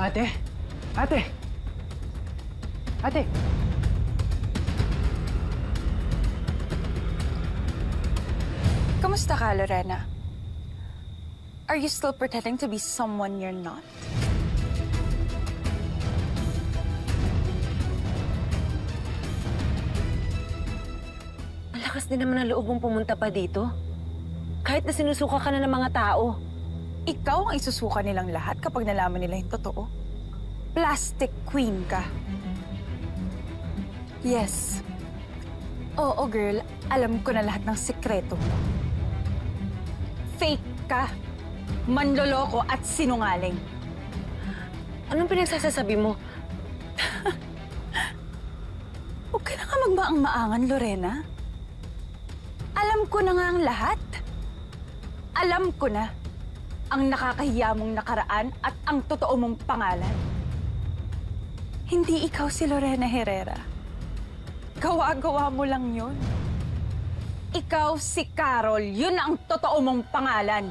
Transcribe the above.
Ate! Ate! Ate! Kamusta ka, Lorena? Are you still pretending to be someone you're not? Ang lakas din naman ang loob mong pumunta pa dito. Kahit na sinusuka ka na ng mga tao. Ikaw ang isusuka nilang lahat kapag nalaman nila yung totoo. Plastic queen ka. Yes. Oo, girl. Alam ko na lahat ng sikreto mo. Fake ka. Manloloko at sinungaling. Anong pinagsasasabi mo? Huwag ka na nga magmaang-maangan, Lorena. Alam ko na nga ang lahat. Alam ko na ang nakakahiya mong nakaraan at ang totoo mong pangalan. Hindi ikaw si Lorena Herrera. Gawa-gawa mo lang yun. Ikaw si Carol. Yun ang totoo mong pangalan.